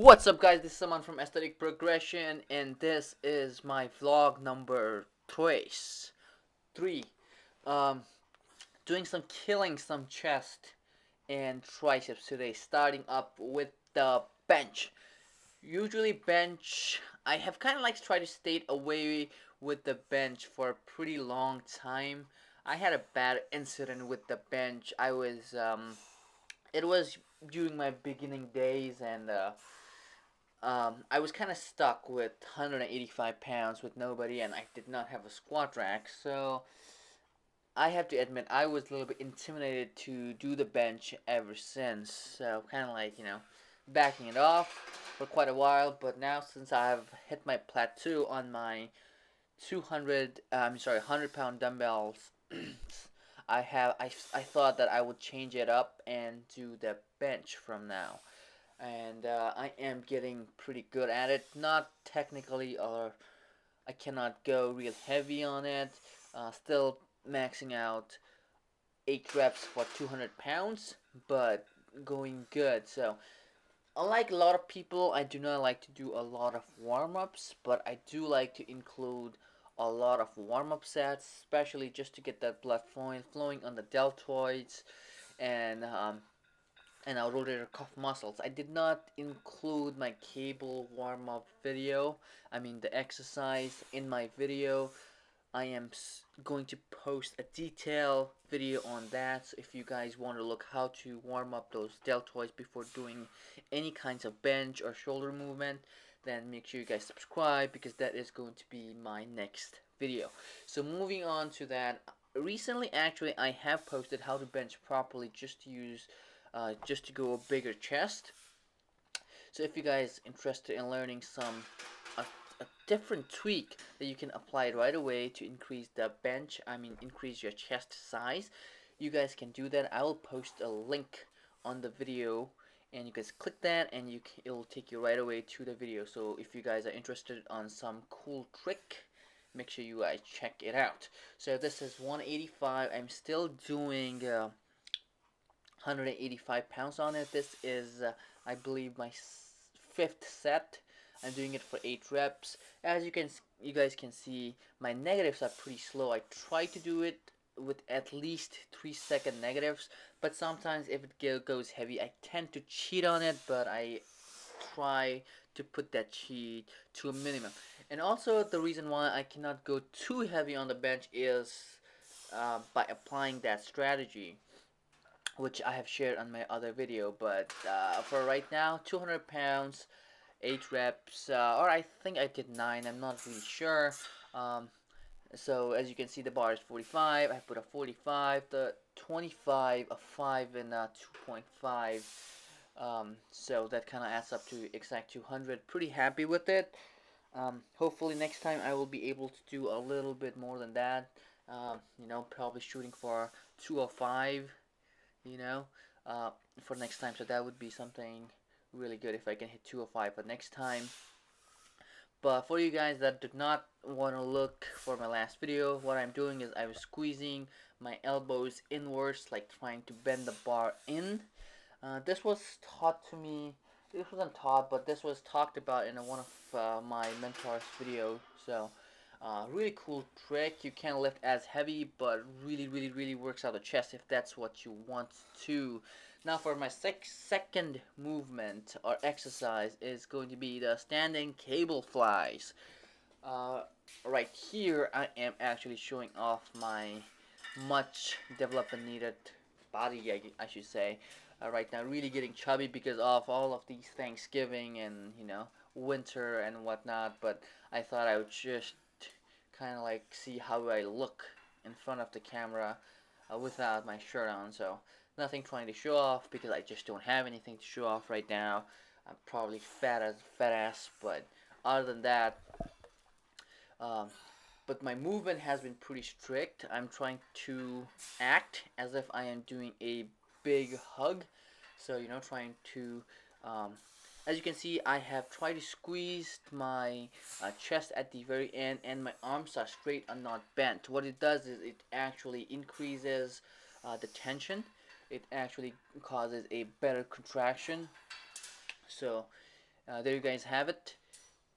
What's up, guys? This is someone from Aesthetic Progression, and this is my vlog number three. Um, Doing some chest and triceps today, starting up with the bench. Usually bench, I have kind of like tried to stay away with the bench for a pretty long time. I had a bad incident with the bench. It was during my beginning days, and I was kind of stuck with 185 pounds with nobody, and I did not have a squat rack. So I have to admit, I was a little bit intimidated to do the bench ever since. So kind of like, backing it off for quite a while. But now, since I have hit my plateau on my 100-pound dumbbells, I thought that I would change it up and do the bench from now, and I am getting pretty good at it. Not technically, or I cannot go real heavy on it. Still maxing out 8 reps for 200 pounds, but going good. So, unlike a lot of people, I do not like to do a lot of warm ups, but I do like to include a lot of warm up sets, especially just to get that blood flowing on the deltoids and our rotator cuff muscles. I did not include my cable warm up video, I mean the exercise, in my video. I am going to post a detailed video on that, so if you guys want to look how to warm up those deltoids before doing any kinds of bench or shoulder movement, then make sure you guys subscribe, because that is going to be my next video. So moving on to that, recently actually I have posted how to bench properly, just to go a bigger chest. So if you guys interested in learning a, a different tweak that you can apply right away to increase the bench, I mean increase your chest size, you guys can do that. I will post a link on the video, and you guys click that, and it'll take you right away to the video. So if you guys are interested on some cool trick, make sure you guys check it out. So this is 185. I'm still doing 185 pounds on it. This is, I believe, my fifth set. I'm doing it for 8 reps. As you guys can see, my negatives are pretty slow. I try to do it with at least 3-second negatives, but sometimes if it goes heavy, I tend to cheat on it, but I try to put that cheat to a minimum. And also, the reason why I cannot go too heavy on the bench is by applying that strategy, which I have shared on my other video. But for right now, 200 pounds, 8 reps, or I think I did 9, I'm not really sure. So as you can see, the bar is 45. I put a 45, the 25, a 5, and a 2.5. So that kind of adds up to exact 200. Pretty happy with it. Hopefully next time I will be able to do a little bit more than that. Probably shooting for 205, you know, for next time. So that would be something really good if I can hit 205 for next time. But for you guys that did not want to look for my last video, what I'm doing is I was squeezing my elbows inwards, like trying to bend the bar in. This was taught to me, this wasn't taught, but this was talked about in one of my mentor's videos. So really cool trick. You can't lift as heavy, but really works out the chest if that's what you want to. Now for my second movement or exercise is going to be the standing cable flies. Right here I am actually showing off my much development needed body, I should say. Right now really getting chubby because of all of these Thanksgiving and winter and whatnot, but I thought I would just kind of like see how I look in front of the camera without my shirt on. So nothing trying to show off, because I just don't have anything to show off right now. I'm probably fat ass, but other than that, um, but my movement has been pretty strict. I'm trying to act as if I am doing a big hug. So trying to, as you can see, I have tried to squeeze my chest at the very end, and my arms are straight and not bent. What it does is it actually increases the tension. It actually causes a better contraction. So There you guys have it.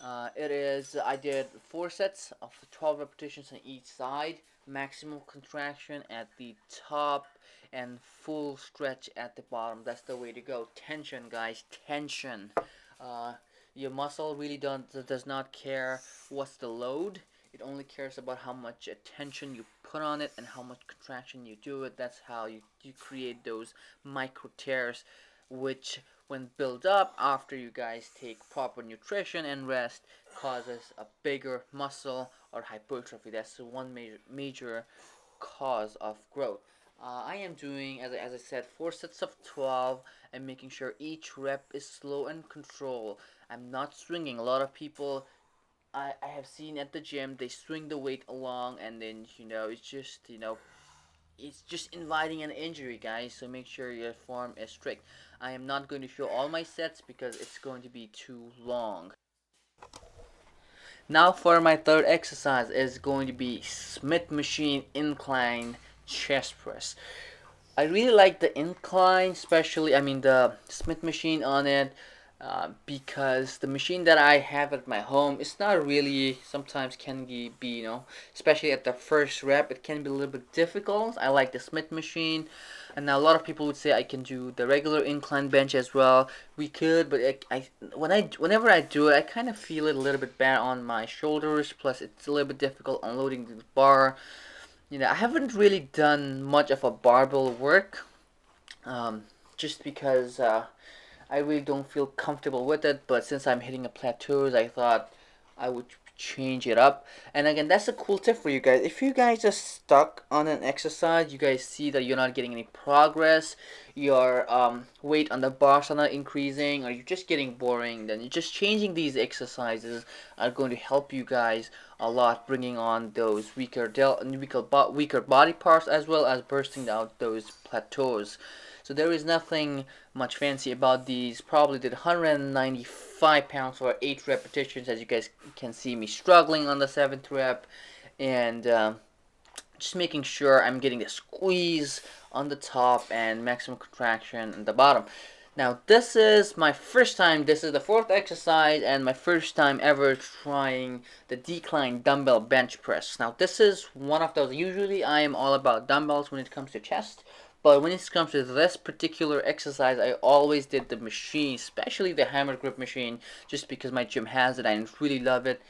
I did 4 sets of 12 repetitions on each side, maximum contraction at the top, and full stretch at the bottom. That's the way to go. Tension, guys, tension. Uh, your muscle really does not care what's the load. It only cares about how much attention you put on it and how much contraction you do it. That's how you create those micro tears, which when built up after you guys take proper nutrition and rest causes a bigger muscle or hypertrophy. That's the one major cause of growth. I am doing, as I said, 4 sets of 12 and making sure each rep is slow and controlled. I'm not swinging. A lot of people I have seen at the gym, they swing the weight along and then, it's just inviting an injury, guys. So make sure your form is strict. I am not going to show all my sets because it's going to be too long. Now for my third exercise is going to be Smith machine incline chest press. I really like the incline, especially the Smith machine on it, because the machine that I have at my home is not really, sometimes can be, especially at the first rep, it can be a little bit difficult. I like the Smith machine, and now a lot of people would say I can do the regular incline bench as well. We could, but whenever I do it, I kind of feel it a little bit bad on my shoulders. Plus, it's a little bit difficult unloading the bar. I haven't really done much of a barbell work, just because I really don't feel comfortable with it. But since I'm hitting a plateaus, I thought I would change it up. And again, that's a cool tip for you guys. If you guys are stuck on an exercise, you guys see that you're not getting any progress, your weight on the bars are not increasing, or you're just getting boring, then just changing these exercises are going to help you guys a lot, bringing on those weaker body parts as well as bursting out those plateaus. So there is nothing much fancy about these. Probably did 195 pounds for 8 repetitions, as you guys can see me struggling on the 7th rep, and just making sure I'm getting the squeeze on the top and maximum contraction on the bottom. Now this is my first time, this is the 4th exercise and my first time ever trying the decline dumbbell bench press. Now this is one of those, usually I am all about dumbbells when it comes to chest, but when it comes to this particular exercise, I always did the machine, especially the hammer grip machine, just because my gym has it. I really love it.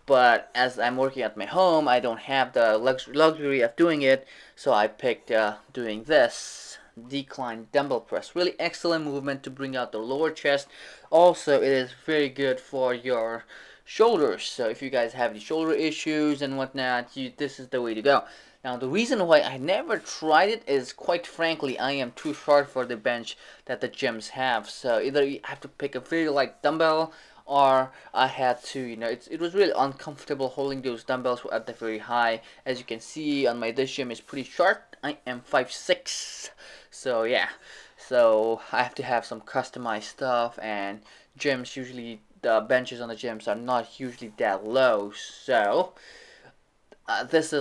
But as I'm working at my home, I don't have the luxury of doing it, so I picked doing this decline dumbbell press. Really excellent movement to bring out the lower chest. Also, it is very good for your shoulders. So if you guys have any shoulder issues and whatnot, this is the way to go. Now, the reason why I never tried it is, quite frankly, I am too short for the bench that the gyms have. So either you have to pick a very light dumbbell, or I had to, it was really uncomfortable holding those dumbbells at the very high. As you can see on this gym is pretty short. I am 5'6", so yeah. So I have to have some customized stuff, and gyms usually, the benches on the gyms are not usually that low. So this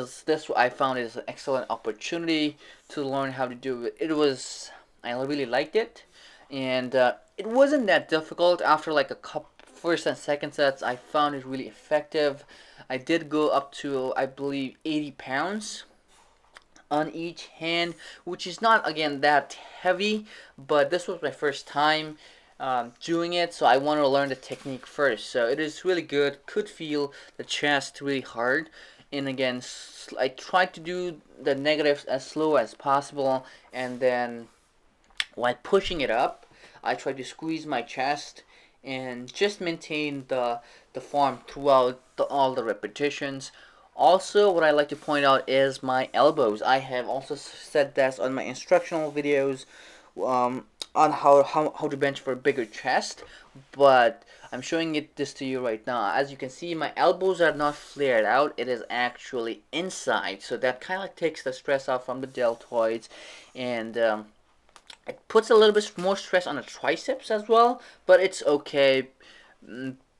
I found is an excellent opportunity to learn how to do it. I really liked it, and it wasn't that difficult. After like a couple first and second sets, I found it really effective. I did go up to, I believe, 80 pounds on each hand, which is not, again, that heavy, but this was my first time doing it, so I wanted to learn the technique first. So it is really good. Could feel the chest really hard, and again, I tried to do the negatives as slow as possible, and then while pushing it up, I tried to squeeze my chest and just maintain the form throughout all the repetitions. Also, what I like to point out is my elbows. I have also said this on my instructional videos on how to bench for a bigger chest, but I'm showing this to you right now. As you can see, my elbows are not flared out. It is actually inside, so that kind of takes the stress out from the deltoids, and it puts a little bit more stress on the triceps as well, but it's okay.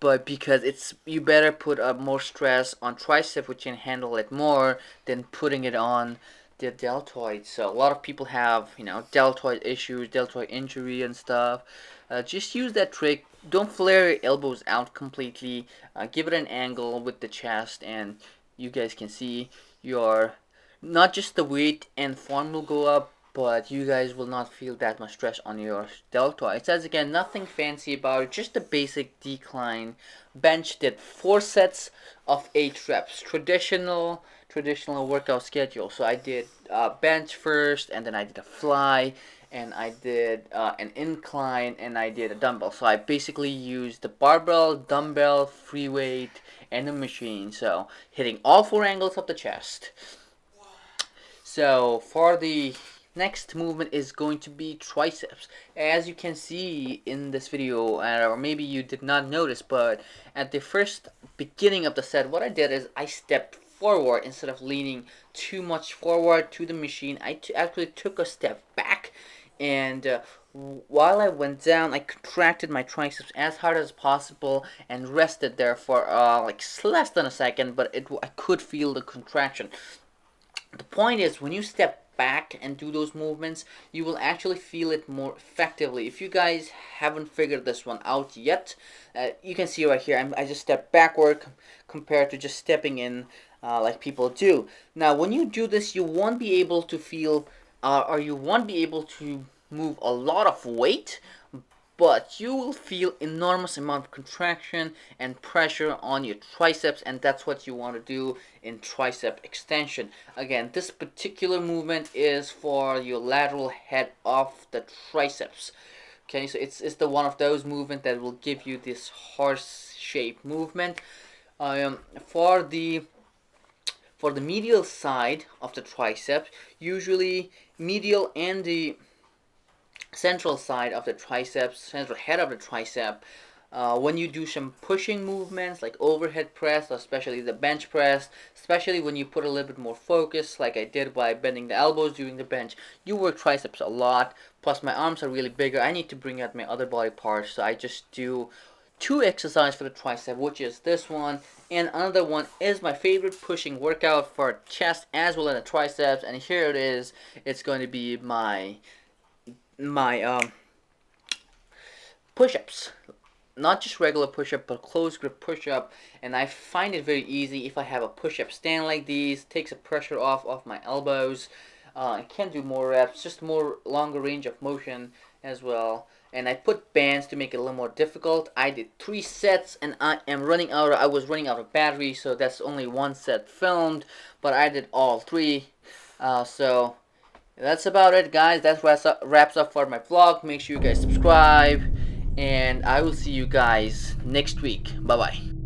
But because you better put more stress on tricep, which can handle it more, than putting it on the deltoid. So a lot of people have, deltoid issues, deltoid injury and stuff. Just use that trick. Don't flare your elbows out completely. Give it an angle with the chest, and you guys can see your not just the weight and form will go up, but you guys will not feel that much stress on your deltoids. As again, nothing fancy about it, just a basic decline bench. Did 4 sets of 8 reps. Traditional workout schedule. So I did bench first, and then I did a fly, and I did an incline, and I did a dumbbell. So I basically used the barbell, dumbbell, free weight, and a machine. So hitting all 4 angles of the chest. So for the next movement is going to be triceps. As you can see in this video, or maybe you did not notice, but at the first beginning of the set, what I did is I stepped forward instead of leaning too much forward to the machine. I actually took a step back, and while I went down, I contracted my triceps as hard as possible and rested there for like less than a second, but I could feel the contraction. The point is, when you step back and do those movements, you will actually feel it more effectively. If you guys haven't figured this one out yet, you can see right here, I just step backward compared to just stepping in like people do. Now, when you do this, you won't be able to feel, or you won't be able to move a lot of weight, but you will feel enormous amount of contraction and pressure on your triceps, and that's what you want to do in tricep extension. Again, this particular movement is for your lateral head of the triceps. Okay, so it's the one of those movements that will give you this horse shape movement. Um, for the for the medial side of the triceps, usually medial and the central side of the triceps, central head of the tricep, when you do some pushing movements like overhead press, or especially the bench press, especially when you put a little bit more focus like I did by bending the elbows during the bench, you work triceps a lot. Plus my arms are really bigger. I need to bring out my other body parts, so I just do 2 exercises for the tricep, which is this one, and another one is my favorite pushing workout for chest as well as the triceps, and here it is. It's going to be my push-ups, not just regular push-up but close grip push-up, and I find it very easy if I have a push-up stand like these. Takes the pressure off of my elbows. I can do more reps, just more longer range of motion as well, and I put bands to make it a little more difficult. I did 3 sets, and I was running out of battery, so that's only 1 set filmed, but I did all 3. So that's about it, guys. That wraps up for my vlog. Make sure you guys subscribe, and I will see you guys next week. Bye bye.